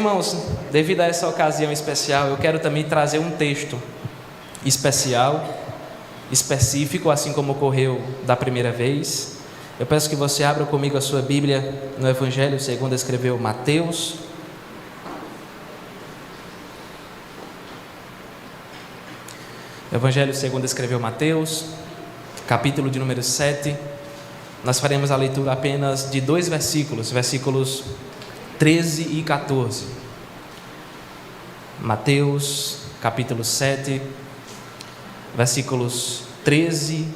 Irmãos, devido a essa ocasião especial, eu quero também trazer um texto específico, assim como ocorreu da primeira vez. Eu peço que você abra comigo a sua Bíblia no Evangelho segundo escreveu Mateus. Evangelho segundo escreveu Mateus, capítulo de número 7. Nós faremos a leitura apenas de 2 versículos, versículos 13 e 14. Mateus, capítulo 7, versículos 13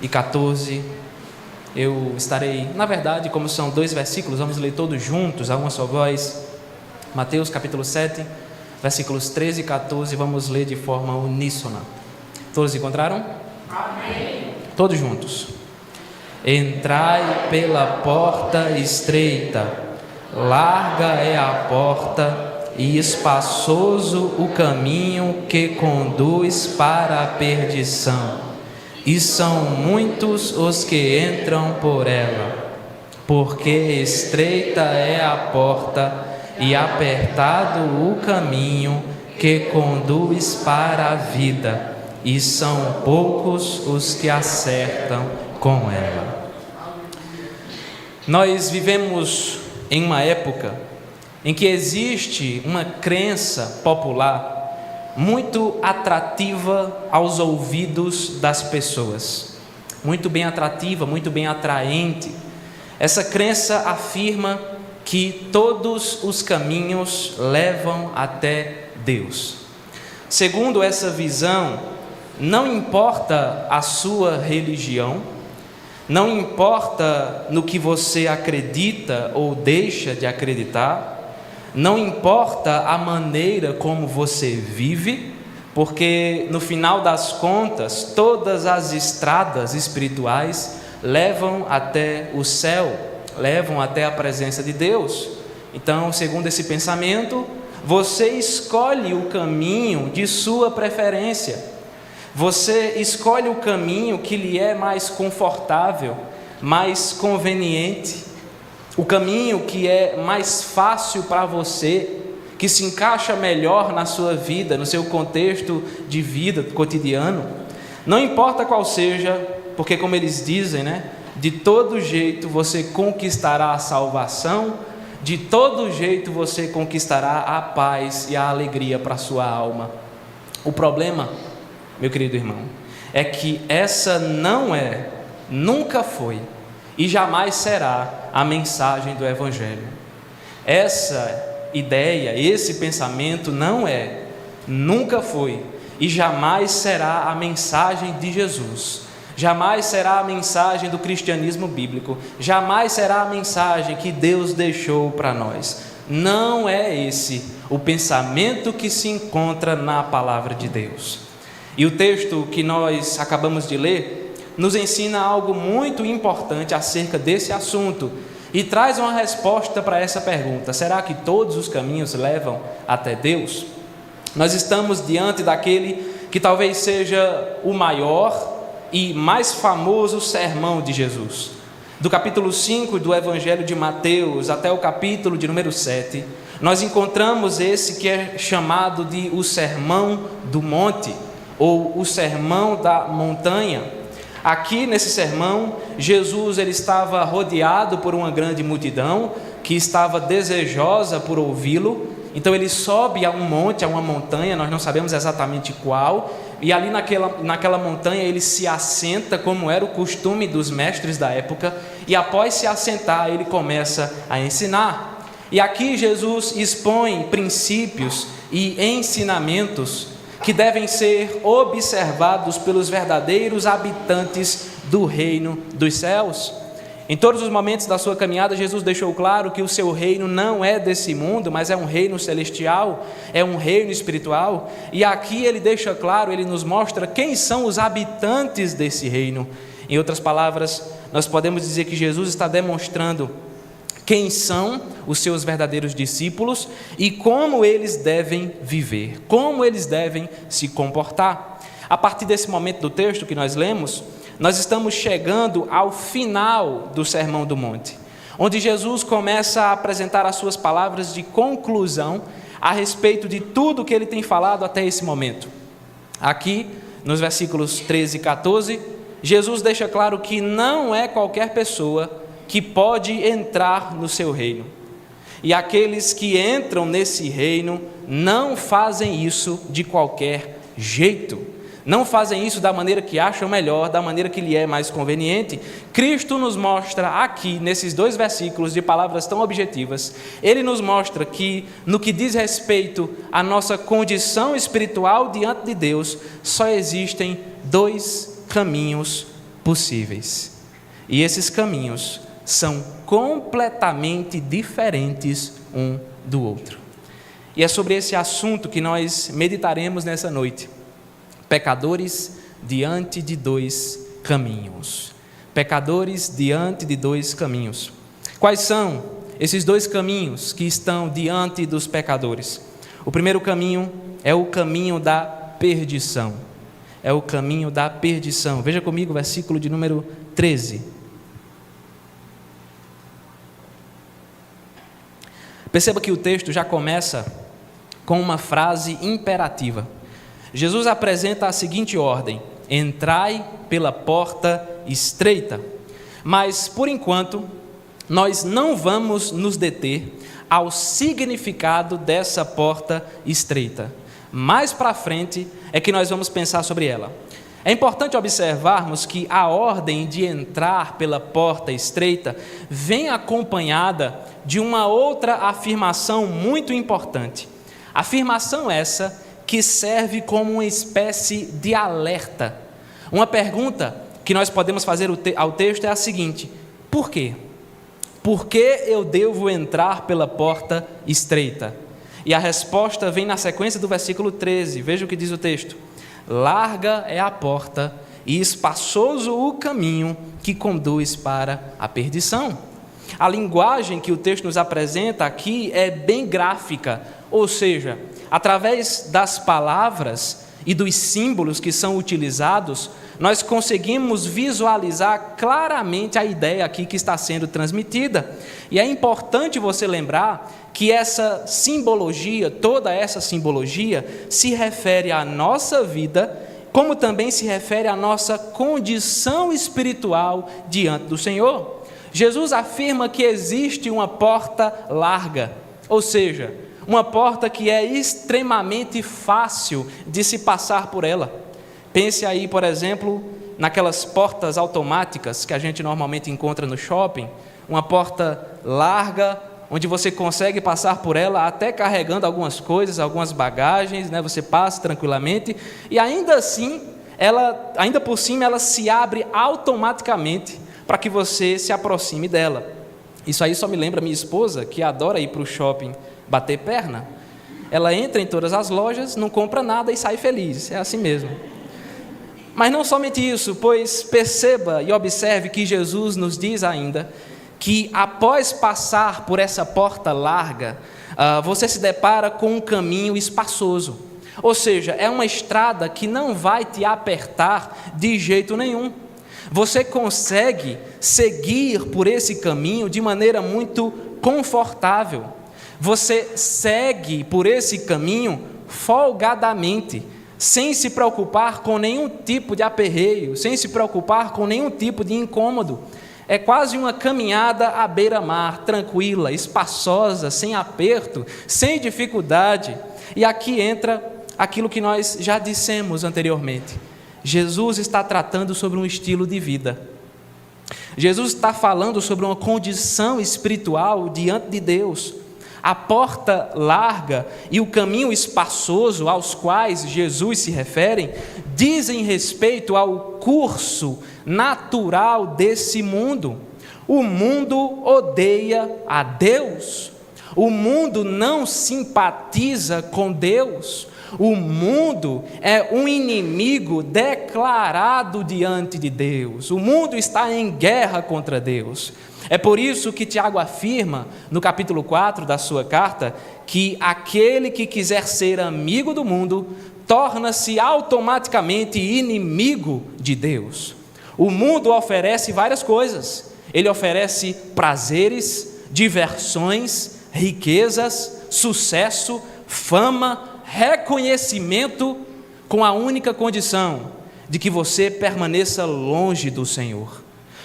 e 14. Eu estarei, na verdade, como são 2 versículos, vamos ler todos juntos, a uma só voz. Mateus, capítulo 7, versículos 13 e 14, vamos ler de forma uníssona. Todos encontraram? Amém. Todos juntos. Entrai pela porta estreita, larga é a porta e espaçoso o caminho que conduz para a perdição, e são muitos os que entram por ela, porque estreita é a porta e apertado o caminho que conduz para a vida, e são poucos os que acertam com ela. Nós vivemos em uma época em que existe uma crença popular muito atrativa aos ouvidos das pessoas, muito bem atrativa, muito bem atraente. Essa crença afirma que todos os caminhos levam até Deus. Segundo essa visão, não importa a sua religião, não importa no que você acredita ou deixa de acreditar, não importa a maneira como você vive, porque no final das contas, todas as estradas espirituais levam até o céu, levam até a presença de Deus. Então, segundo esse pensamento, você escolhe o caminho de sua preferência. Você escolhe o caminho que lhe é mais confortável, mais conveniente, o caminho que é mais fácil para você, que se encaixa melhor na sua vida, no seu contexto de vida cotidiano. Não importa qual seja, porque como eles dizem, de todo jeito você conquistará a salvação, de todo jeito você conquistará a paz e a alegria para a sua alma. O problema, meu querido irmão, é que essa não é, nunca foi e jamais será a mensagem do Evangelho. Essa ideia, esse pensamento não é, nunca foi e jamais será a mensagem de Jesus. Jamais será a mensagem do cristianismo bíblico. Jamais será a mensagem que Deus deixou para nós. Não é esse o pensamento que se encontra na palavra de Deus. E o texto que nós acabamos de ler nos ensina algo muito importante acerca desse assunto e traz uma resposta para essa pergunta: será que todos os caminhos levam até Deus? Nós estamos diante daquele que talvez seja o maior e mais famoso sermão de Jesus. Do capítulo 5 do Evangelho de Mateus até o capítulo de número 7, nós encontramos esse que é chamado de o Sermão do Monte, ou o Sermão da Montanha. Aqui nesse sermão, Jesus ele estava rodeado por uma grande multidão que estava desejosa por ouvi-lo. Então ele sobe a um monte, a uma montanha, nós não sabemos exatamente qual, e ali naquela montanha ele se assenta, como era o costume dos mestres da época, e após se assentar ele começa a ensinar. E aqui Jesus expõe princípios e ensinamentos que devem ser observados pelos verdadeiros habitantes do reino dos céus. Em todos os momentos da sua caminhada, Jesus deixou claro que o seu reino não é desse mundo, mas é um reino celestial, é um reino espiritual. E aqui ele deixa claro, ele nos mostra quem são os habitantes desse reino. Em outras palavras, nós podemos dizer que Jesus está demonstrando quem são os seus verdadeiros discípulos e como eles devem viver, como eles devem se comportar. A partir desse momento do texto que nós lemos, nós estamos chegando ao final do Sermão do Monte, onde Jesus começa a apresentar as suas palavras de conclusão a respeito de tudo que ele tem falado até esse momento. Aqui, nos versículos 13 e 14, Jesus deixa claro que não é qualquer pessoa que pode entrar no seu reino. E aqueles que entram nesse reino não fazem isso de qualquer jeito. Não fazem isso da maneira que acham melhor, da maneira que lhe é mais conveniente. Cristo nos mostra aqui, nesses 2 versículos de palavras tão objetivas, ele nos mostra que, no que diz respeito à nossa condição espiritual diante de Deus, só existem 2 caminhos possíveis. E esses caminhos são completamente diferentes um do outro. E é sobre esse assunto que nós meditaremos nessa noite. Pecadores diante de 2 caminhos. Pecadores diante de 2 caminhos. Quais são esses 2 caminhos que estão diante dos pecadores? O primeiro caminho é o caminho da perdição. É o caminho da perdição. Veja comigo o versículo de número 13. Perceba que o texto já começa com uma frase imperativa. Jesus apresenta a seguinte ordem: entrai pela porta estreita. Mas, por enquanto, nós não vamos nos deter ao significado dessa porta estreita. Mais para frente é que nós vamos pensar sobre ela. É importante observarmos que a ordem de entrar pela porta estreita vem acompanhada de uma outra afirmação muito importante. Afirmação essa que serve como uma espécie de alerta. Uma pergunta que nós podemos fazer ao texto é a seguinte: por quê? Por que eu devo entrar pela porta estreita? E a resposta vem na sequência do versículo 13. Veja o que diz o texto: larga é a porta e espaçoso o caminho que conduz para a perdição. A linguagem que o texto nos apresenta aqui é bem gráfica, ou seja, através das palavras e dos símbolos que são utilizados, nós conseguimos visualizar claramente a ideia aqui que está sendo transmitida. E é importante você lembrar que essa simbologia, toda essa simbologia, se refere à nossa vida, como também se refere à nossa condição espiritual diante do Senhor. Jesus afirma que existe uma porta larga, ou seja, uma porta que é extremamente fácil de se passar por ela. Pense aí, por exemplo, naquelas portas automáticas que a gente normalmente encontra no shopping, uma porta larga, onde você consegue passar por ela até carregando algumas coisas, algumas bagagens, né? Você passa tranquilamente, e ainda assim, ainda por cima, ela se abre automaticamente para que você se aproxime dela. Isso aí só me lembra minha esposa, que adora ir para o shopping bater perna. Ela entra em todas as lojas, não compra nada e sai feliz, é assim mesmo. Mas não somente isso, pois perceba e observe que Jesus nos diz ainda que após passar por essa porta larga, você se depara com um caminho espaçoso. Ou seja, é uma estrada que não vai te apertar de jeito nenhum. Você consegue seguir por esse caminho de maneira muito confortável. Você segue por esse caminho folgadamente, sem se preocupar com nenhum tipo de aperreio, sem se preocupar com nenhum tipo de incômodo. É quase uma caminhada à beira-mar, tranquila, espaçosa, sem aperto, sem dificuldade. E aqui entra aquilo que nós já dissemos anteriormente. Jesus está tratando sobre um estilo de vida. Jesus está falando sobre uma condição espiritual diante de Deus. A porta larga e o caminho espaçoso aos quais Jesus se refere dizem respeito ao curso natural desse mundo. O mundo odeia a Deus. O mundo não simpatiza com Deus. O mundo é um inimigo declarado diante de Deus. O mundo está em guerra contra Deus. É por isso que Tiago afirma, no capítulo 4 da sua carta, que aquele que quiser ser amigo do mundo, torna-se automaticamente inimigo de Deus. O mundo oferece várias coisas. Ele oferece prazeres, diversões, riquezas, sucesso, fama, reconhecimento, com a única condição de que você permaneça longe do Senhor,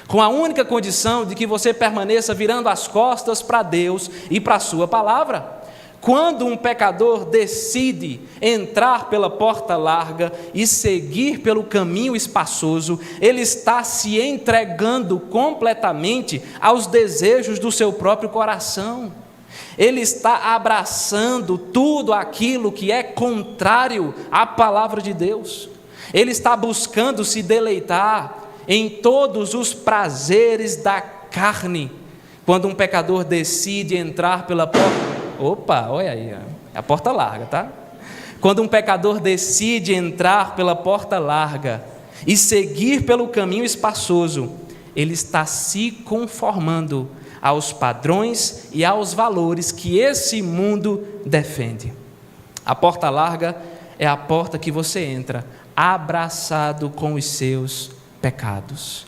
com a única condição de que você permaneça virando as costas para Deus e para a sua palavra. Quando um pecador decide entrar pela porta larga e seguir pelo caminho espaçoso, ele está se entregando completamente aos desejos do seu próprio coração. Ele está abraçando tudo aquilo que é contrário à palavra de Deus. Ele está buscando se deleitar em todos os prazeres da carne. Quando um pecador decide entrar pela porta... Opa, olha aí, é a porta larga, tá? Quando um pecador decide entrar pela porta larga e seguir pelo caminho espaçoso, ele está se conformando aos padrões e aos valores que esse mundo defende. A porta larga é a porta que você entra, abraçado com os seus pecados.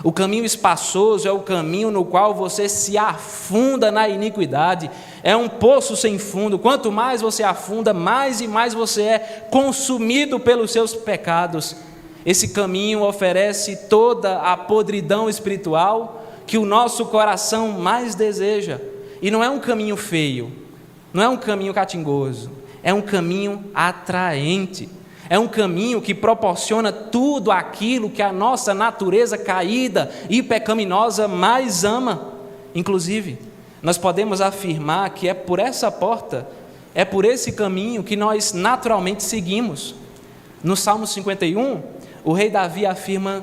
O caminho espaçoso é o caminho no qual você se afunda na iniquidade. É um poço sem fundo. Quanto mais você afunda, mais e mais você é consumido pelos seus pecados. Esse caminho oferece toda a podridão espiritual que o nosso coração mais deseja. E não é um caminho feio, não é um caminho catingoso, é um caminho atraente. É um caminho que proporciona tudo aquilo que a nossa natureza caída e pecaminosa mais ama. Inclusive, nós podemos afirmar que é por essa porta, é por esse caminho que nós naturalmente seguimos. No Salmo 51, o rei Davi afirma: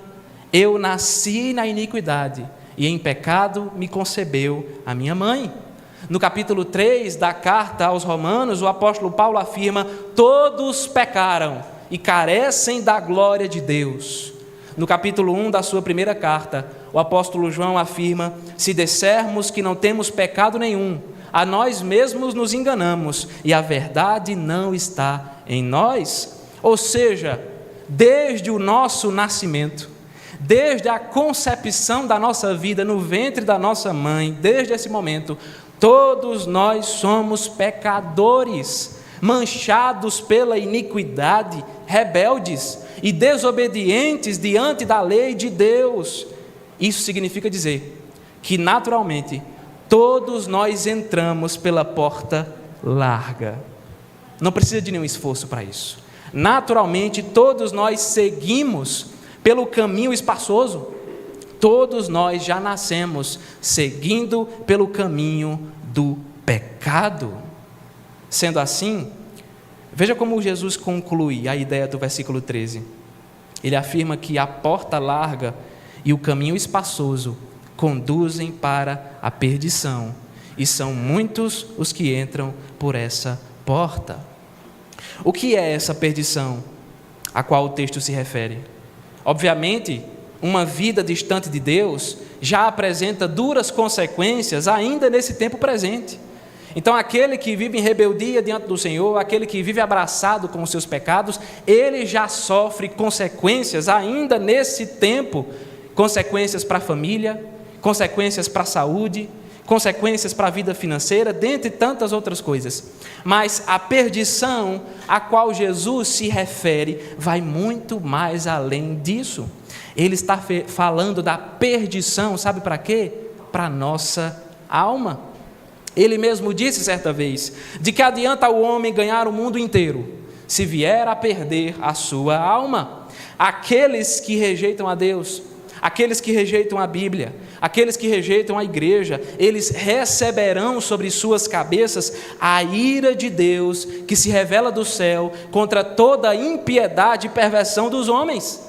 eu nasci na iniquidade e em pecado me concebeu a minha mãe. No capítulo 3 da carta aos Romanos, o apóstolo Paulo afirma: todos pecaram e carecem da glória de Deus. No capítulo 1 da sua primeira carta, o apóstolo João afirma: se dissermos que não temos pecado nenhum, a nós mesmos nos enganamos e a verdade não está em nós. Ou seja, desde o nosso nascimento, desde a concepção da nossa vida no ventre da nossa mãe, desde esse momento, todos nós somos pecadores, manchados pela iniquidade, rebeldes e desobedientes diante da lei de Deus. Isso significa dizer que, naturalmente, todos nós entramos pela porta larga. Não precisa de nenhum esforço para isso. Naturalmente, todos nós seguimos pelo caminho espaçoso. Todos nós já nascemos seguindo pelo caminho do pecado. Sendo assim, veja como Jesus conclui a ideia do versículo 13. Ele afirma que a porta larga e o caminho espaçoso conduzem para a perdição, e são muitos os que entram por essa porta. O que é essa perdição a qual o texto se refere? Obviamente, uma vida distante de Deus já apresenta duras consequências ainda nesse tempo presente. Então, aquele que vive em rebeldia diante do Senhor, aquele que vive abraçado com os seus pecados, ele já sofre consequências ainda nesse tempo, consequências para a família, consequências para a saúde, consequências para a vida financeira, dentre tantas outras coisas. Mas a perdição a qual Jesus se refere vai muito mais além disso. Ele está falando da perdição, sabe para quê? Para a nossa alma. Ele mesmo disse certa vez: de que adianta o homem ganhar o mundo inteiro, se vier a perder a sua alma? Aqueles que rejeitam a Deus, aqueles que rejeitam a Bíblia, aqueles que rejeitam a igreja, eles receberão sobre suas cabeças a ira de Deus, que se revela do céu contra toda a impiedade e perversão dos homens.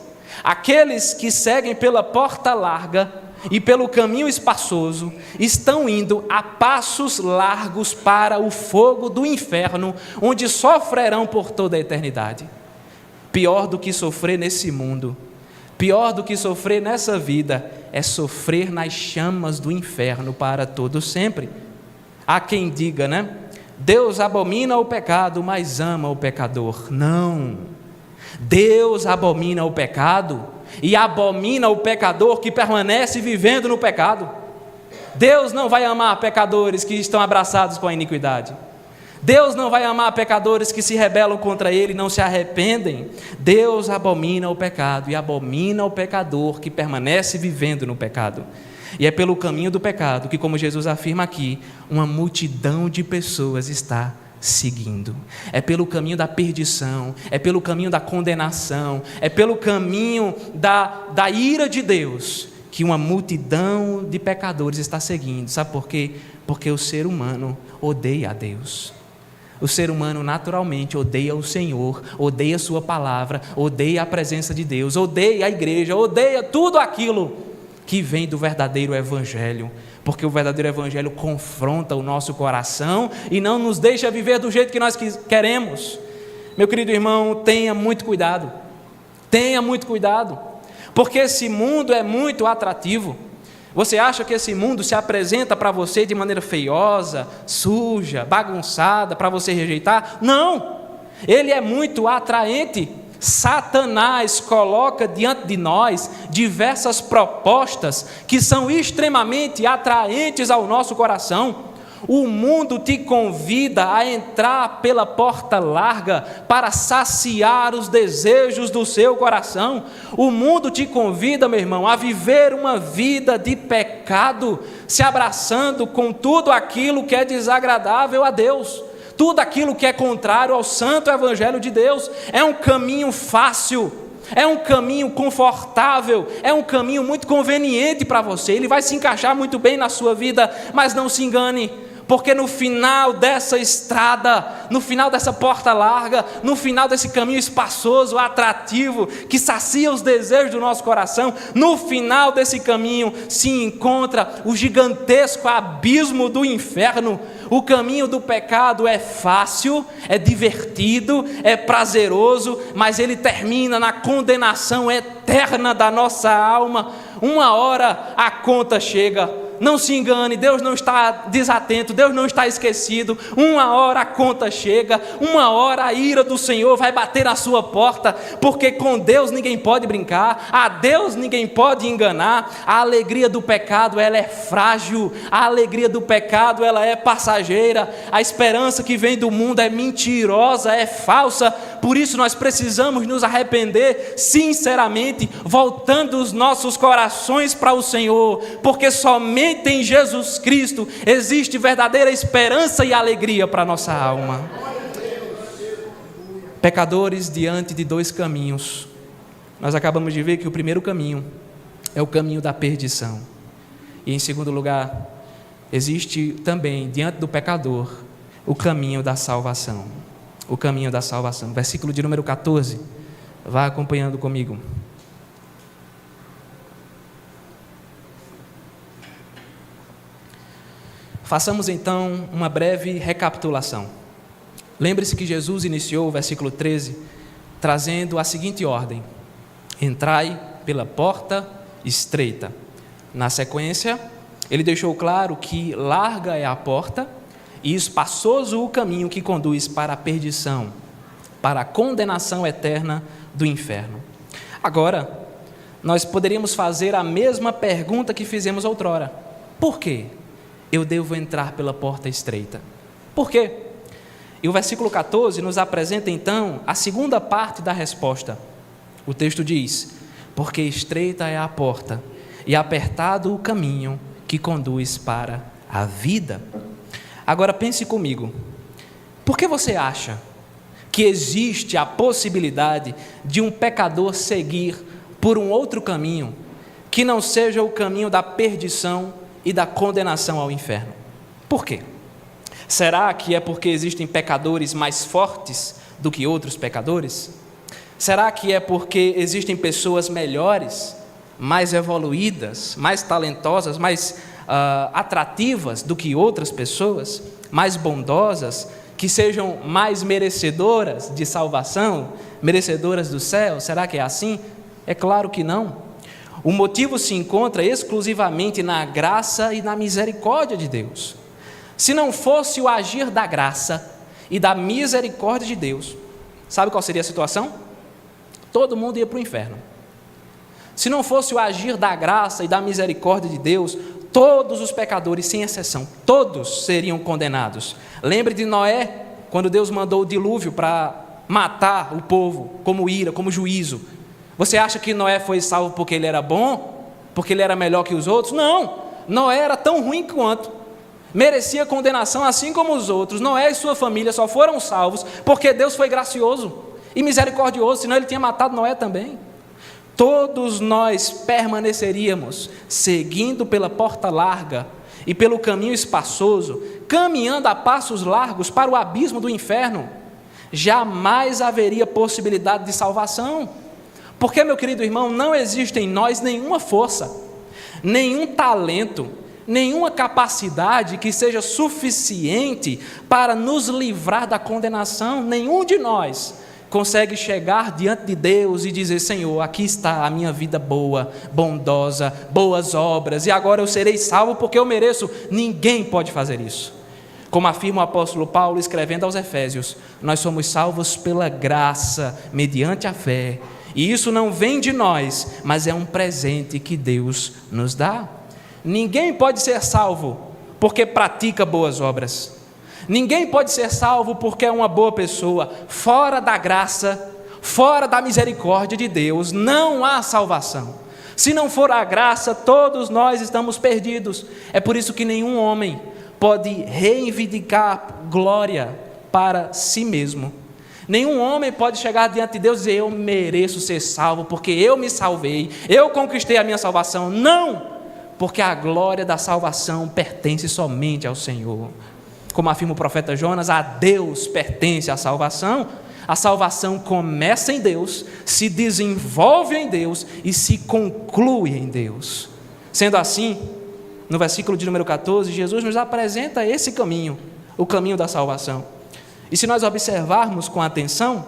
Aqueles que seguem pela porta larga e pelo caminho espaçoso estão indo a passos largos para o fogo do inferno, onde sofrerão por toda a eternidade. Pior do que sofrer nesse mundo, pior do que sofrer nessa vida, é sofrer nas chamas do inferno para todo sempre. Há quem diga, né? Deus abomina o pecado, mas ama o pecador. Não. Deus abomina o pecado, e abomina o pecador que permanece vivendo no pecado. Deus não vai amar pecadores que estão abraçados com a iniquidade. Deus não vai amar pecadores que se rebelam contra Ele e não se arrependem. Deus abomina o pecado e abomina o pecador que permanece vivendo no pecado. E é pelo caminho do pecado que, como Jesus afirma aqui, uma multidão de pessoas está seguindo. É pelo caminho da perdição, é pelo caminho da condenação, é pelo caminho da ira de Deus que uma multidão de pecadores está seguindo. Sabe por quê? Porque o ser humano odeia a Deus. O ser humano naturalmente odeia o Senhor, odeia a sua palavra, odeia a presença de Deus, odeia a igreja, odeia tudo aquilo que vem do verdadeiro evangelho, porque o verdadeiro evangelho confronta o nosso coração e não nos deixa viver do jeito que nós queremos. Meu querido irmão, tenha muito cuidado, porque esse mundo é muito atrativo. Você acha que esse mundo se apresenta para você de maneira feiosa, suja, bagunçada, para você rejeitar? Não! Ele é muito atraente. Satanás coloca diante de nós diversas propostas que são extremamente atraentes ao nosso coração. O mundo te convida a entrar pela porta larga para saciar os desejos do seu coração. O mundo te convida, meu irmão, a viver uma vida de pecado, se abraçando com tudo aquilo que é desagradável a Deus, tudo aquilo que é contrário ao santo evangelho de Deus. É um caminho fácil, é um caminho confortável, é um caminho muito conveniente para você. Ele vai se encaixar muito bem na sua vida, mas não se engane, porque no final dessa estrada, no final dessa porta larga, no final desse caminho espaçoso, atrativo, que sacia os desejos do nosso coração, no final desse caminho se encontra o gigantesco abismo do inferno. O caminho do pecado é fácil, é divertido, é prazeroso, mas ele termina na condenação eterna da nossa alma. Uma hora a conta chega. Não se engane, Deus não está desatento, Deus não está esquecido. Uma hora a conta chega, uma hora a ira do Senhor vai bater na sua porta, porque com Deus ninguém pode brincar, a Deus ninguém pode enganar. A alegria do pecado, ela é frágil, a alegria do pecado, ela é passageira, a esperança que vem do mundo é mentirosa, é falsa. Por isso nós precisamos nos arrepender sinceramente, voltando os nossos corações para o Senhor, porque somente em Jesus Cristo existe verdadeira esperança e alegria para a nossa alma. Pecadores diante de dois caminhos. Nós acabamos de ver que o primeiro caminho é o caminho da perdição. E em segundo lugar, existe também diante do pecador o caminho da salvação. O caminho da salvação. Versículo de número 14. Vá acompanhando comigo. Façamos então uma breve recapitulação. Lembre-se que Jesus iniciou o versículo 13 trazendo a seguinte ordem: entrai pela porta estreita. Na sequência, ele deixou claro que larga é a porta e espaçoso o caminho que conduz para a perdição, para a condenação eterna do inferno. Agora, nós poderíamos fazer a mesma pergunta que fizemos outrora: por quê eu devo entrar pela porta estreita? Por quê? E o versículo 14 nos apresenta então a segunda parte da resposta. O texto diz: porque estreita é a porta e apertado o caminho que conduz para a vida. Agora pense comigo, por que você acha que existe a possibilidade de um pecador seguir por um outro caminho que não seja o caminho da perdição e da condenação ao inferno? Por quê? Será que é porque existem pecadores mais fortes do que outros pecadores? Será que é porque existem pessoas melhores, mais evoluídas, mais talentosas, mais atrativas do que outras pessoas, mais bondosas, que sejam mais merecedoras de salvação, merecedoras do céu? Será que é assim? É claro que não. O motivo se encontra exclusivamente na graça e na misericórdia de Deus. Se não fosse o agir da graça e da misericórdia de Deus, sabe qual seria a situação? Todo mundo ia para o inferno. se não fosse o agir da graça e da misericórdia de Deus, todos os pecadores, sem exceção, todos seriam condenados. Lembre de Noé, quando Deus mandou o dilúvio para matar o povo, como ira, como juízo. Você acha que Noé foi salvo porque ele era bom? Porque ele era melhor que os outros? Não, Noé era tão ruim quanto, merecia condenação assim como os outros. Noé e sua família só foram salvos porque Deus foi gracioso e misericordioso, senão ele tinha matado Noé também. Todos nós permaneceríamos seguindo pela porta larga e pelo caminho espaçoso, caminhando a passos largos para o abismo do inferno. Jamais haveria possibilidade de salvação, porque, meu querido irmão, não existe em nós nenhuma força, nenhum talento, nenhuma capacidade que seja suficiente para nos livrar da condenação. Nenhum de nós consegue chegar diante de Deus e dizer: Senhor, aqui está a minha vida boa, bondosa, boas obras, e agora eu serei salvo porque eu mereço. Ninguém pode fazer isso. Como afirma o apóstolo Paulo escrevendo aos Efésios, nós somos salvos pela graça, mediante a fé, e isso não vem de nós, mas é um presente que Deus nos dá. Ninguém pode ser salvo porque pratica boas obras. Ninguém pode ser salvo porque é uma boa pessoa. Fora da graça, fora da misericórdia de Deus, não há salvação. Se não for a graça, todos nós estamos perdidos. É por isso que nenhum homem pode reivindicar glória para si mesmo. Nenhum homem pode chegar diante de Deus e dizer: eu mereço ser salvo porque eu me salvei, eu conquistei a minha salvação. Não, porque a glória da salvação pertence somente ao Senhor. Como afirma o profeta Jonas, a Deus pertence a salvação. A salvação começa em Deus, se desenvolve em Deus e se conclui em Deus. Sendo assim, no versículo de número 14, Jesus nos apresenta esse caminho, o caminho da salvação. E se nós observarmos com atenção,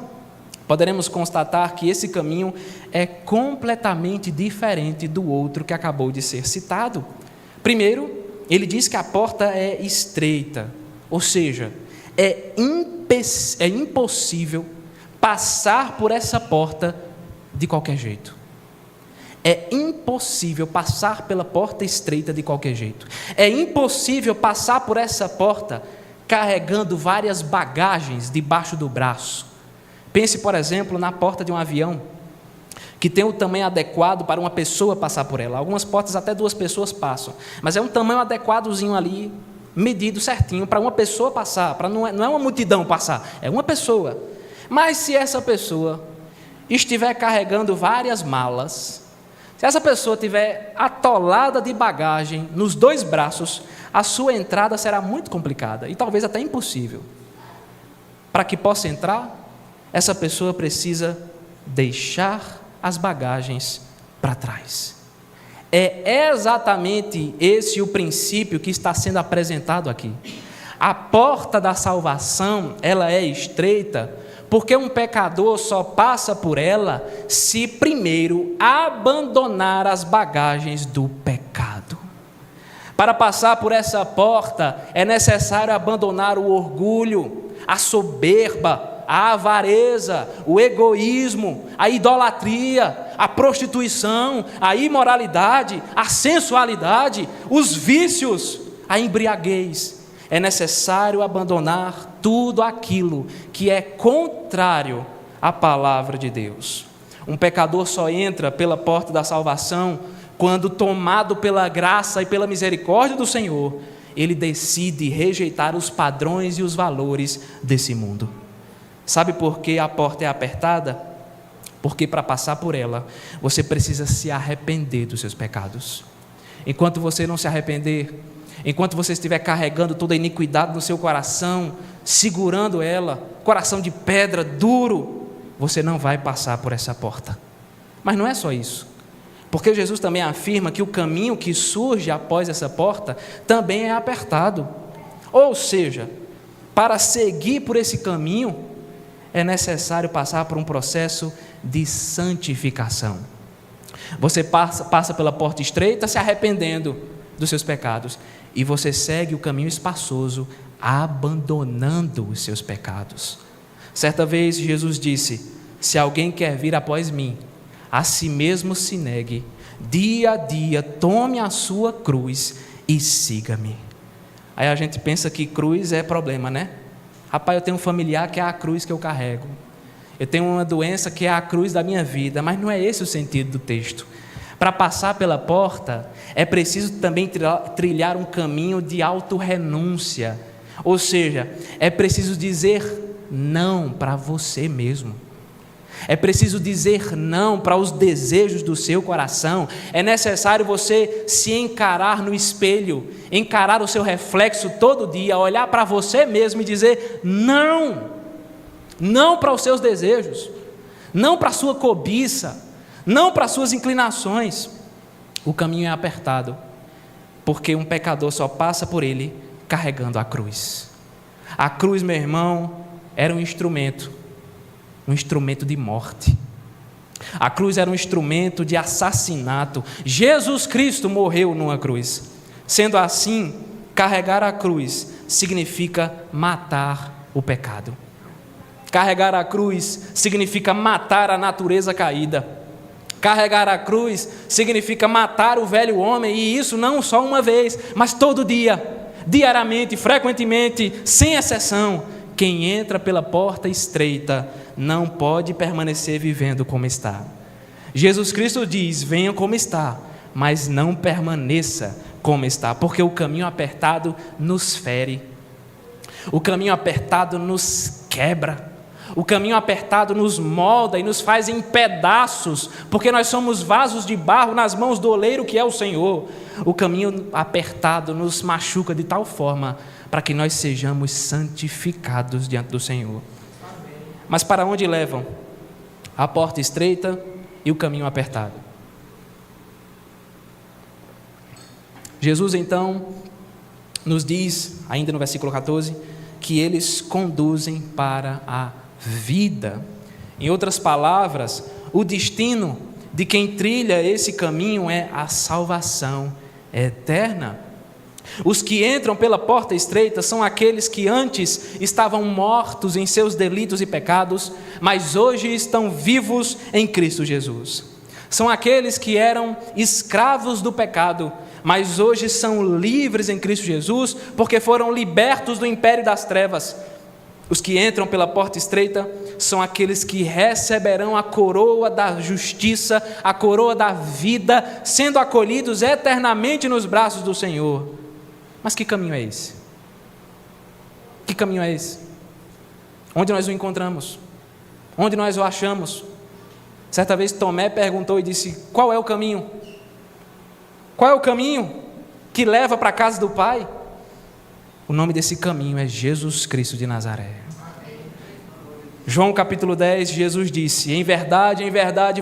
poderemos constatar que esse caminho é completamente diferente do outro que acabou de ser citado. Primeiro, ele diz que a porta é estreita, ou seja, é impossível passar por essa porta de qualquer jeito. É impossível passar pela porta estreita de qualquer jeito. É impossível passar por essa porta carregando várias bagagens debaixo do braço. Pense, por exemplo, na porta de um avião, que tem o tamanho adequado para uma pessoa passar por ela. Algumas portas até 2 pessoas passam, mas é um tamanho adequadozinho ali, medido certinho para uma pessoa passar, não é uma multidão passar, é uma pessoa. Mas se essa pessoa estiver carregando várias malas, se essa pessoa estiver atolada de bagagem nos 2 braços, a sua entrada será muito complicada e talvez até impossível. Para que possa entrar, essa pessoa precisa deixar as bagagens para trás. É exatamente esse o princípio que está sendo apresentado aqui. A porta da salvação, ela é estreita, porque um pecador só passa por ela se primeiro abandonar as bagagens do pecado. Para passar por essa porta, é necessário abandonar o orgulho, a soberba, a avareza, o egoísmo, a idolatria, a prostituição, a imoralidade, a sensualidade, os vícios, a embriaguez. É necessário abandonar tudo aquilo que é contrário à palavra de Deus. Um pecador só entra pela porta da salvação quando, tomado pela graça e pela misericórdia do Senhor, ele decide rejeitar os padrões e os valores desse mundo. Sabe por que a porta é apertada? Porque para passar por ela, você precisa se arrepender dos seus pecados. Enquanto você não se arrepender, enquanto você estiver carregando toda a iniquidade no seu coração, segurando ela, coração de pedra, duro, você não vai passar por essa porta. Mas não é só isso, porque Jesus também afirma que o caminho que surge após essa porta também é apertado. Ou seja, para seguir por esse caminho, é necessário passar por um processo de santificação. Você passa pela porta estreita se arrependendo dos seus pecados, e você segue o caminho espaçoso, abandonando os seus pecados. Certa vez Jesus disse: se alguém quer vir após mim, a si mesmo se negue, dia a dia tome a sua cruz e siga-me. Aí a gente pensa que cruz é problema, né? Rapaz, eu tenho um familiar que é a cruz que eu carrego. Eu tenho uma doença que é a cruz da minha vida, mas não é esse o sentido do texto. Para passar pela porta, é preciso também trilhar um caminho de autorrenúncia. Ou seja, é preciso dizer não para você mesmo. É preciso dizer não para os desejos do seu coração. É necessário você se encarar no espelho, encarar o seu reflexo todo dia, olhar para você mesmo e dizer não. Não para os seus desejos, não para a sua cobiça, não para as suas inclinações. O caminho é apertado, porque um pecador só passa por ele carregando a cruz. A cruz, meu irmão, era um instrumento de morte. A cruz era um instrumento de assassinato. Jesus Cristo morreu numa cruz. Sendo assim, carregar a cruz significa matar o pecado. Carregar a cruz significa matar a natureza caída. Carregar a cruz significa matar o velho homem, e isso não só uma vez, mas todo dia, diariamente, frequentemente, sem exceção. Quem entra pela porta estreita não pode permanecer vivendo como está. Jesus Cristo diz: venha como está, mas não permaneça como está, porque o caminho apertado nos fere, o caminho apertado nos quebra, o caminho apertado nos molda e nos faz em pedaços, porque nós somos vasos de barro nas mãos do oleiro que é o Senhor. O caminho apertado nos machuca de tal forma para que nós sejamos santificados diante do Senhor. Mas para onde levam? A porta estreita e o caminho apertado. Jesus então nos diz, ainda no versículo 14, que eles conduzem para a vida. Em outras palavras, o destino de quem trilha esse caminho é a salvação eterna. Os que entram pela porta estreita são aqueles que antes estavam mortos em seus delitos e pecados, mas hoje estão vivos em Cristo Jesus. São aqueles que eram escravos do pecado, mas hoje são livres em Cristo Jesus, porque foram libertos do império das trevas. Os que entram pela porta estreita são aqueles que receberão a coroa da justiça, a coroa da vida, sendo acolhidos eternamente nos braços do Senhor. Mas que caminho é esse? Que caminho é esse? Onde nós o encontramos? Onde nós o achamos? Certa vez Tomé perguntou e disse: qual é o caminho? Qual é o caminho que leva para a casa do Pai? O nome desse caminho é Jesus Cristo de Nazaré. João capítulo 10, Jesus disse: em verdade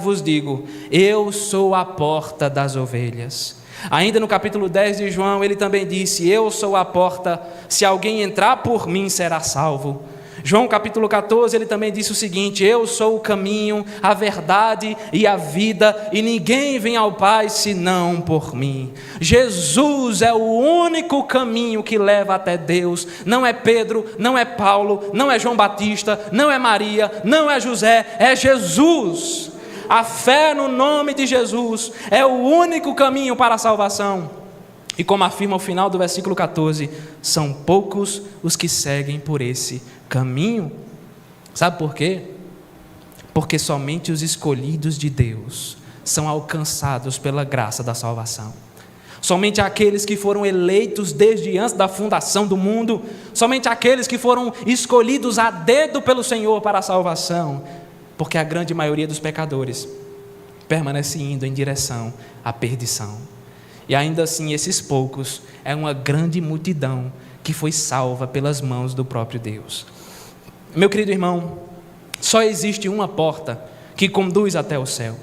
vos digo, eu sou a porta das ovelhas. Ainda no capítulo 10 de João, ele também disse: eu sou a porta, se alguém entrar por mim será salvo. João capítulo 14, ele também disse o seguinte: eu sou o caminho, a verdade e a vida, e ninguém vem ao Pai senão por mim. Jesus é o único caminho que leva até Deus. Não é Pedro, não é Paulo, não é João Batista, não é Maria, não é José, é Jesus. A fé no nome de Jesus é o único caminho para a salvação. E como afirma o final do versículo 14, são poucos os que seguem por esse caminho. Sabe por quê? Porque somente os escolhidos de Deus são alcançados pela graça da salvação. Somente aqueles que foram eleitos desde antes da fundação do mundo, somente aqueles que foram escolhidos a dedo pelo Senhor para a salvação, porque a grande maioria dos pecadores permanece indo em direção à perdição. E ainda assim, esses poucos é uma grande multidão que foi salva pelas mãos do próprio Deus. Meu querido irmão, só existe uma porta que conduz até o céu.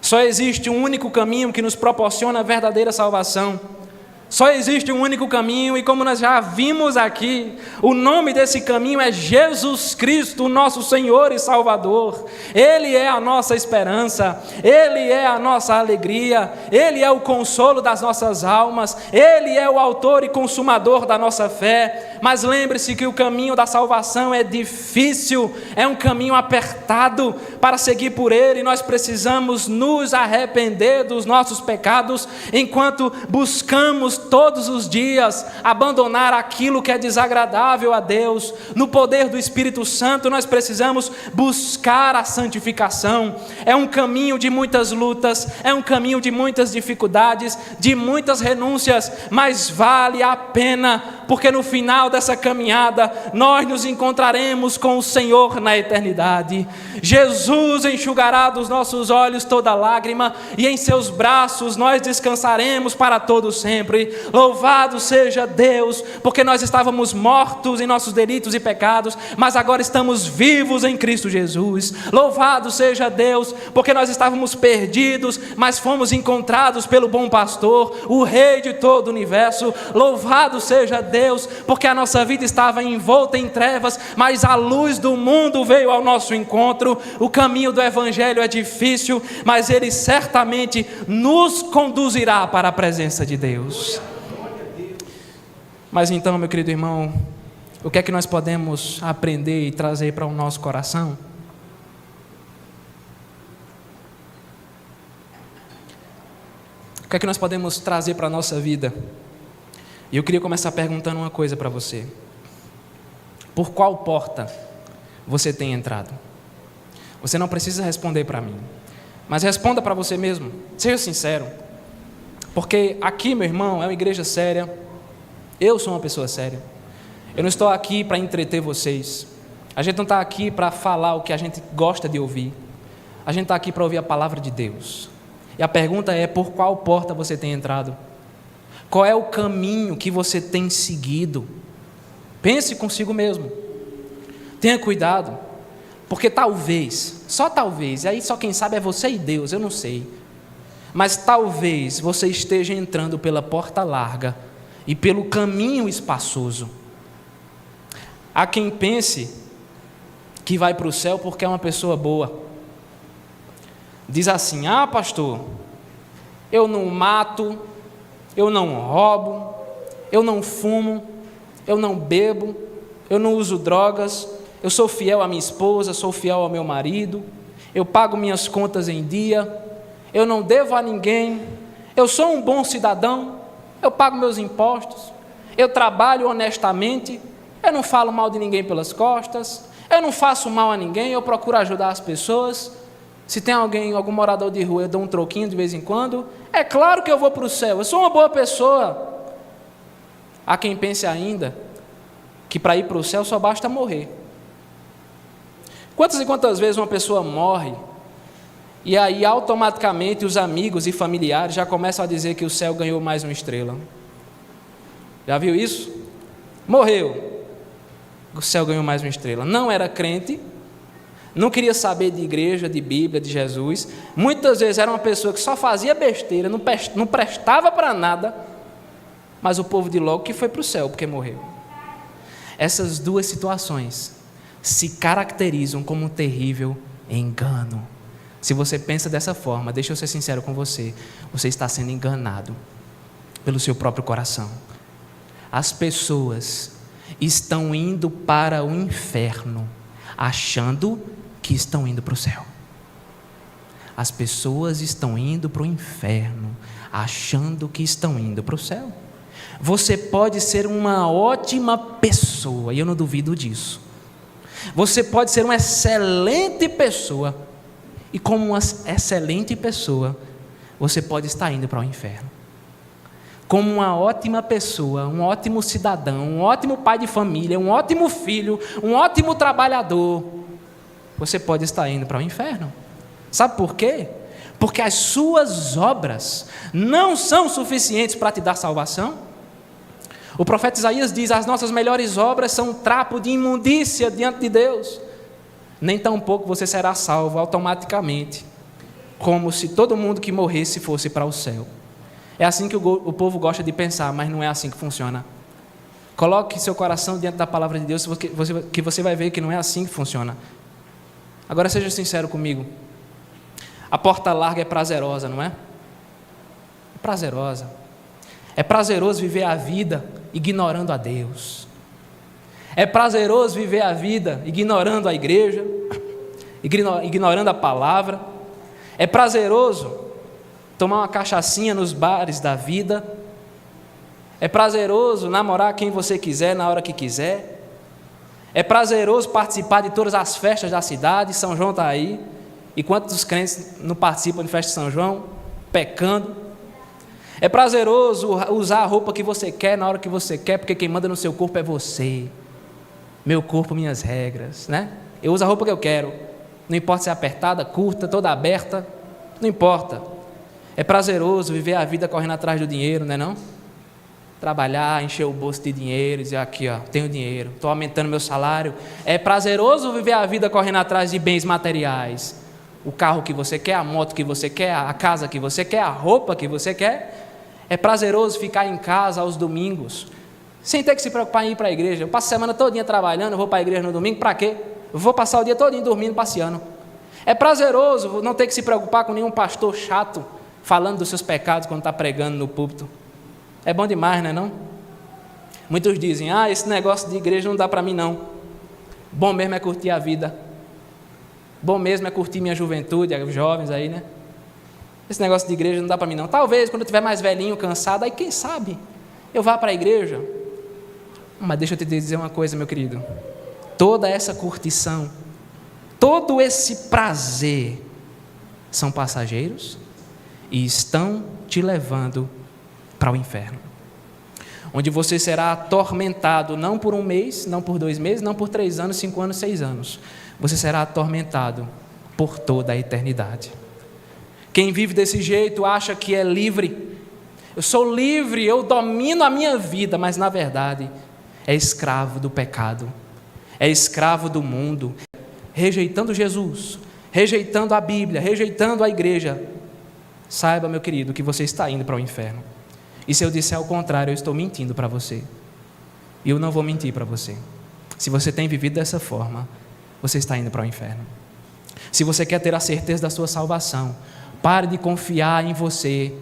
Só existe um único caminho que nos proporciona a verdadeira salvação. Só existe um único caminho, e como nós já vimos aqui, o nome desse caminho é Jesus Cristo, nosso Senhor e Salvador. Ele é a nossa esperança, Ele é a nossa alegria, Ele é o consolo das nossas almas, Ele é o autor e consumador da nossa fé. Mas lembre-se que o caminho da salvação é difícil, é um caminho apertado. Para seguir por Ele, nós precisamos nos arrepender dos nossos pecados, enquanto buscamos todos os dias abandonar aquilo que é desagradável a Deus. No poder do Espírito Santo, nós precisamos buscar a santificação. É um caminho de muitas lutas, é um caminho de muitas dificuldades, de muitas renúncias, mas vale a pena, porque no final dessa caminhada nós nos encontraremos com o Senhor na eternidade. Jesus enxugará dos nossos olhos toda lágrima, e em seus braços nós descansaremos para todo sempre. Louvado seja Deus, porque nós estávamos mortos em nossos delitos e pecados, mas agora estamos vivos em Cristo Jesus. Louvado seja Deus, porque nós estávamos perdidos, mas fomos encontrados pelo bom pastor, o Rei de todo o universo. Louvado seja Deus, porque a nossa vida estava envolta em trevas, mas a luz do mundo veio ao nosso encontro. O caminho do Evangelho é difícil, mas ele certamente nos conduzirá para a presença de Deus. Mas então, meu querido irmão, o que é que nós podemos aprender e trazer para o nosso coração? O que é que nós podemos trazer para a nossa vida? E eu queria começar perguntando uma coisa para você. Por qual porta você tem entrado? Você não precisa responder para mim, mas responda para você mesmo, seja sincero. Porque aqui, meu irmão, é uma igreja séria. Eu sou uma pessoa séria. Eu não estou aqui para entreter vocês. A gente não está aqui para falar o que a gente gosta de ouvir. A gente está aqui para ouvir a palavra de Deus. E a pergunta é: por qual porta você tem entrado? Qual é o caminho que você tem seguido? Pense consigo mesmo. Tenha cuidado, porque talvez, só talvez, e aí só quem sabe é você e Deus, eu não sei, mas talvez você esteja entrando pela porta larga e pelo caminho espaçoso. Há quem pense que vai para o céu porque é uma pessoa boa. Diz assim: ah, pastor, eu não mato, eu não roubo, eu não fumo, eu não bebo, eu não uso drogas, eu sou fiel à minha esposa, sou fiel ao meu marido, eu pago minhas contas em dia, eu não devo a ninguém, eu sou um bom cidadão, eu pago meus impostos, eu trabalho honestamente, eu não falo mal de ninguém pelas costas, eu não faço mal a ninguém, eu procuro ajudar as pessoas. Se tem algum morador de rua, eu dou um troquinho de vez em quando. É claro que eu vou para o céu, eu sou uma boa pessoa. Há quem pense ainda que para ir para o céu só basta morrer. Quantas e quantas vezes uma pessoa morre e aí automaticamente os amigos e familiares já começam a dizer que o céu ganhou mais uma estrela? Já viu isso? Morreu, o céu ganhou mais uma estrela. Não era crente, não queria saber de igreja, de Bíblia, de Jesus. Muitas vezes era uma pessoa que só fazia besteira, não prestava para nada, mas o povo de logo que foi para o céu porque morreu. Essas duas situações se caracterizam como um terrível engano. Se você pensa dessa forma, deixa eu ser sincero com você, você está sendo enganado pelo seu próprio coração. As pessoas estão indo para o inferno achando que estão indo para o céu. As pessoas estão indo para o inferno achando que estão indo para o céu. Você pode ser uma ótima pessoa, e eu não duvido disso. Você pode ser uma excelente pessoa, e como uma excelente pessoa, você pode estar indo para o inferno. Como uma ótima pessoa, um ótimo cidadão, um ótimo pai de família, um ótimo filho, um ótimo trabalhador, você pode estar indo para o inferno. Sabe por quê? Porque as suas obras não são suficientes para te dar salvação. O profeta Isaías diz: as nossas melhores obras são um trapo de imundícia diante de Deus. Nem tampouco você será salvo automaticamente, como se todo mundo que morresse fosse para o céu. É assim que o povo gosta de pensar, mas não é assim que funciona. Coloque seu coração diante da palavra de Deus, que você vai ver que não é assim que funciona. Agora seja sincero comigo. A porta larga é prazerosa, não é? É prazerosa. É prazeroso viver a vida ignorando a Deus. É prazeroso viver a vida ignorando a igreja, ignorando a palavra. É prazeroso tomar uma cachaçinha nos bares da vida. É prazeroso namorar quem você quiser na hora que quiser. É prazeroso participar de todas as festas da cidade. São João está aí. E quantos crentes não participam de festa de São João? Pecando. É prazeroso usar a roupa que você quer na hora que você quer, porque quem manda no seu corpo é você. Meu corpo, minhas regras, né? Eu uso a roupa que eu quero. Não importa se é apertada, curta, toda aberta. Não importa. É prazeroso viver a vida correndo atrás do dinheiro, não é não? Trabalhar, encher o bolso de dinheiro, dizer aqui, ó, tenho dinheiro, estou aumentando meu salário. É prazeroso viver a vida correndo atrás de bens materiais. O carro que você quer, a moto que você quer, a casa que você quer, a roupa que você quer. É prazeroso ficar em casa aos domingos, sem ter que se preocupar em ir para a igreja. Eu passo a semana todinha trabalhando, eu vou para a igreja no domingo, para quê? Eu vou passar o dia todinho dormindo, passeando. É prazeroso não ter que se preocupar com nenhum pastor chato, falando dos seus pecados quando está pregando no púlpito. É bom demais, não é não? Muitos dizem, esse negócio de igreja não dá para mim não. Bom mesmo é curtir a vida. Bom mesmo é curtir minha juventude, os jovens aí, né? Esse negócio de igreja não dá para mim não. Talvez quando eu estiver mais velhinho, cansado, aí quem sabe eu vá para a igreja. Mas deixa eu te dizer uma coisa, meu querido. Toda essa curtição, todo esse prazer são passageiros e estão te levando para o inferno, onde você será atormentado não por 1 mês, não por 2 meses, não por 3 anos, 5 anos, 6 anos. Você será atormentado por toda a eternidade. Quem vive desse jeito acha que é livre. Eu sou livre, eu domino a minha vida, mas na verdade é escravo do pecado, é escravo do mundo, rejeitando Jesus, rejeitando a Bíblia, rejeitando a igreja. Saiba, meu querido, que você está indo para o inferno. E se eu disser ao contrário, eu estou mentindo para você. E eu não vou mentir para você. Se você tem vivido dessa forma, você está indo para o inferno. Se você quer ter a certeza da sua salvação, pare de confiar em você,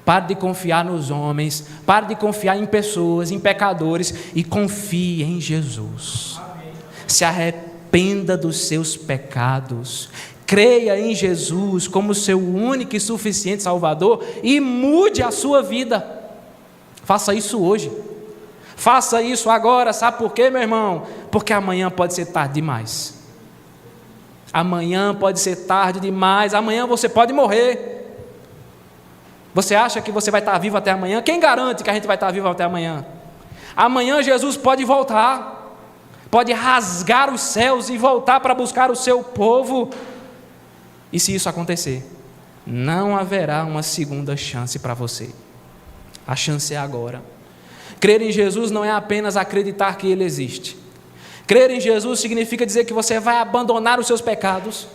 pare de confiar nos homens, pare de confiar em pessoas, em pecadores, e confie em Jesus. Amém. Se arrependa dos seus pecados, creia em Jesus como seu único e suficiente Salvador e mude a sua vida. Faça isso hoje. Faça isso agora. Sabe por quê, meu irmão? Porque amanhã pode ser tarde demais. Amanhã pode ser tarde demais. Amanhã você pode morrer. Você acha que você vai estar vivo até amanhã? Quem garante que a gente vai estar vivo até amanhã? Amanhã Jesus pode voltar. Pode rasgar os céus e voltar para buscar o seu povo. E se isso acontecer, não haverá uma segunda chance para você. A chance é agora. Crer em Jesus não é apenas acreditar que Ele existe. Crer em Jesus significa dizer que você vai abandonar os seus pecados,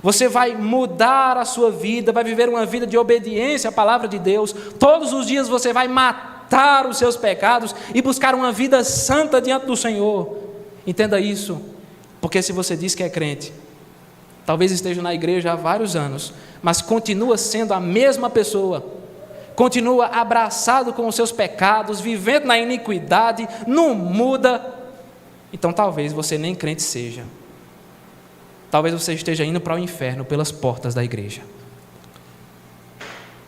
você vai mudar a sua vida, vai viver uma vida de obediência à palavra de Deus. Todos os dias você vai matar os seus pecados e buscar uma vida santa diante do Senhor. Entenda isso, porque se você diz que é crente, talvez esteja na igreja há vários anos, mas continua sendo a mesma pessoa, continua abraçado com os seus pecados, vivendo na iniquidade, não muda, então talvez você nem crente seja. Talvez você esteja indo para o inferno pelas portas da igreja.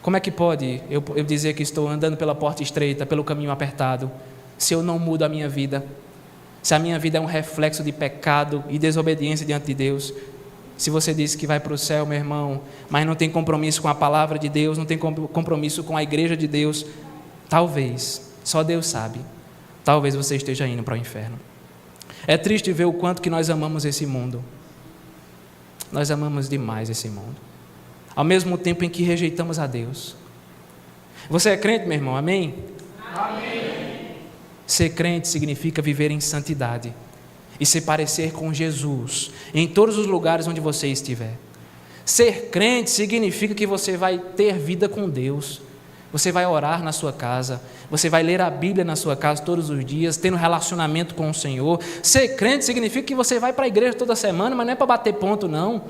Como é que pode eu dizer que estou andando pela porta estreita, pelo caminho apertado, se eu não mudo a minha vida? Se a minha vida é um reflexo de pecado e desobediência diante de Deus? Se você diz que vai para o céu, meu irmão, mas não tem compromisso com a palavra de Deus, não tem compromisso com a igreja de Deus, talvez, só Deus sabe, talvez você esteja indo para o inferno. É triste ver o quanto que nós amamos esse mundo. Nós amamos demais esse mundo, ao mesmo tempo em que rejeitamos a Deus. Você é crente, meu irmão? Amém? Amém. Ser crente significa viver em santidade e se parecer com Jesus em todos os lugares onde você estiver. Ser crente significa que você vai ter vida com Deus, Você vai orar na sua casa, você vai ler a Bíblia na sua casa todos os dias, tendo relacionamento com o Senhor. Ser crente significa que você vai para a igreja toda semana, mas não é para bater ponto, não.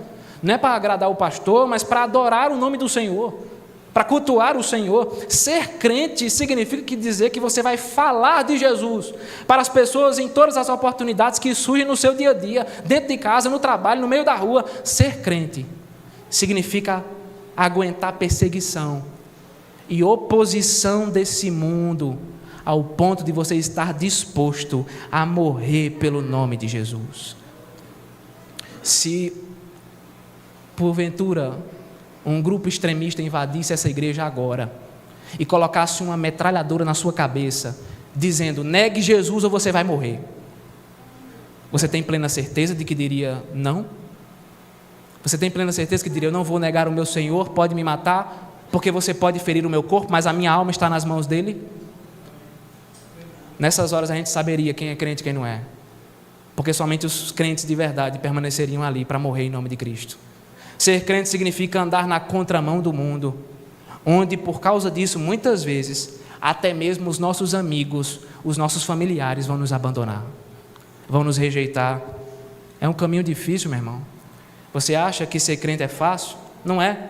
Não é para agradar o pastor, mas para adorar o nome do Senhor, para cultuar o Senhor. Ser crente significa dizer que você vai falar de Jesus para as pessoas em todas as oportunidades que surgem no seu dia a dia, dentro de casa, no trabalho, no meio da rua. Ser crente significa aguentar perseguição e oposição desse mundo, ao ponto de você estar disposto a morrer pelo nome de Jesus. Se, porventura, um grupo extremista invadisse essa igreja agora e colocasse uma metralhadora na sua cabeça, dizendo: negue Jesus ou você vai morrer, você tem plena certeza de que diria não? Você tem plena certeza que diria: eu não vou negar o meu Senhor, pode me matar, porque você pode ferir o meu corpo, mas a minha alma está nas mãos dele? Nessas horas a gente saberia quem é crente e quem não é, porque somente os crentes de verdade permaneceriam ali para morrer em nome de Cristo. Ser crente significa andar na contramão do mundo, onde por causa disso, muitas vezes, até mesmo os nossos amigos, os nossos familiares vão nos abandonar, vão nos rejeitar. É um caminho difícil, meu irmão. Você acha que ser crente é fácil? Não é.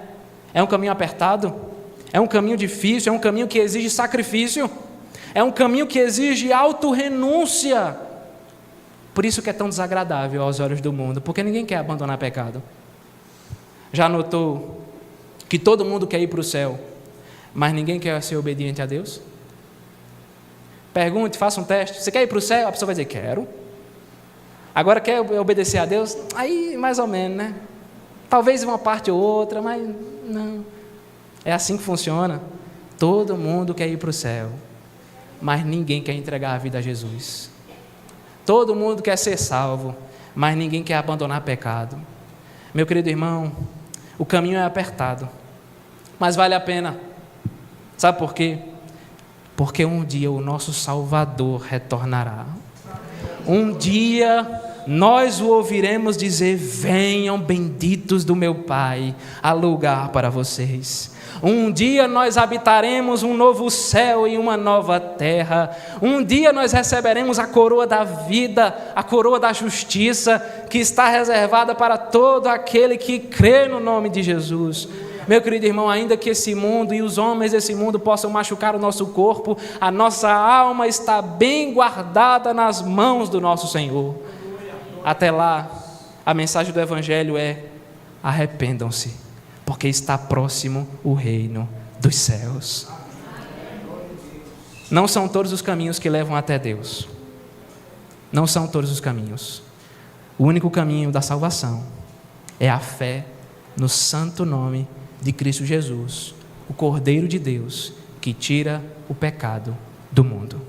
É um caminho apertado, é um caminho difícil, é um caminho que exige sacrifício, é um caminho que exige autorrenúncia. Por isso que é tão desagradável aos olhos do mundo, porque ninguém quer abandonar pecado. Já notou que todo mundo quer ir para o céu, mas ninguém quer ser obediente a Deus? Pergunte, faça um teste. Você quer ir para o céu? A pessoa vai dizer: quero. Agora quer obedecer a Deus? Aí mais ou menos, né? Talvez uma parte ou outra, mas não. É assim que funciona. Todo mundo quer ir para o céu, mas ninguém quer entregar a vida a Jesus. Todo mundo quer ser salvo, mas ninguém quer abandonar pecado. Meu querido irmão, o caminho é apertado, mas vale a pena. Sabe por quê? Porque um dia o nosso Salvador retornará. Um dia nós o ouviremos dizer: venham benditos do meu Pai, há lugar para vocês. Um dia nós habitaremos um novo céu e uma nova terra. Um dia nós receberemos a coroa da vida, a coroa da justiça, que está reservada para todo aquele que crê no nome de Jesus. Meu querido irmão, ainda que esse mundo e os homens desse mundo possam machucar o nosso corpo, a nossa alma está bem guardada nas mãos do nosso Senhor. Até lá, a mensagem do Evangelho é: arrependam-se, porque está próximo o reino dos céus. Não são todos os caminhos que levam até Deus. Não são todos os caminhos. O único caminho da salvação é a fé no santo nome de Cristo Jesus, o Cordeiro de Deus, que tira o pecado do mundo.